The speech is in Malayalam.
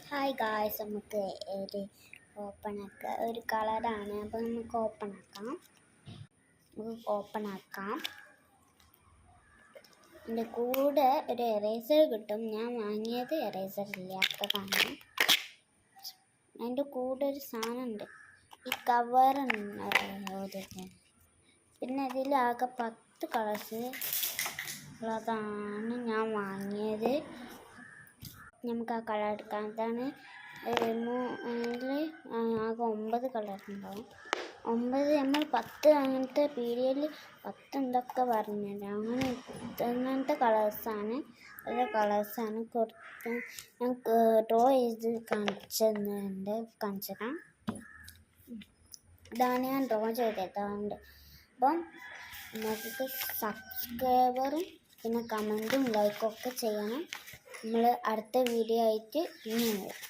ഹായ് ഗായ്സ്, നമുക്ക് ഒരു ഒരു കളറാണ്. അപ്പോൾ നമുക്ക് ഓപ്പൺ ആക്കാം. എൻ്റെ കൂടെ ഒരു എറേസർ കിട്ടും. ഞാൻ വാങ്ങിയത് എറേസർ ഇല്ലാത്തതാണ്. അതിൻ്റെ കൂടെ ഒരു സാധനം ഉണ്ട്, ഈ കവറുണ്ട്. പിന്നെ ഇതിലാകെ 10 കളേഴ്സ് ഉള്ളതാണ് ഞാൻ വാങ്ങിയത്. നമുക്ക് ആ കളർ എടുക്കാം. അതാണ് ഇതിൽ ആകെ 9 കളർ ഉണ്ടാവും. 9 നമ്മൾ 10 അങ്ങനത്തെ പീരിയഡിൽ 10 എന്തൊക്കെ പറഞ്ഞത് അങ്ങനത്തെ കളേഴ്സാണ്. നല്ല കളേഴ്സാണ്. കുറച്ച് ഞാൻ ഡ്രോ ചെയ്ത് കാണിച്ചതാണ്. ഇതാണ് ഞാൻ ഡ്രോ ചെയ്തതുകൊണ്ട്. അപ്പം നമുക്ക് സബ്സ്ക്രൈബറും പിന്നെ കമൻറ്റും ലൈക്കൊക്കെ ചെയ്യണം. നമ്മൾ അടുത്ത വീഡിയോ ആയിട്ട് ഇനി വരും.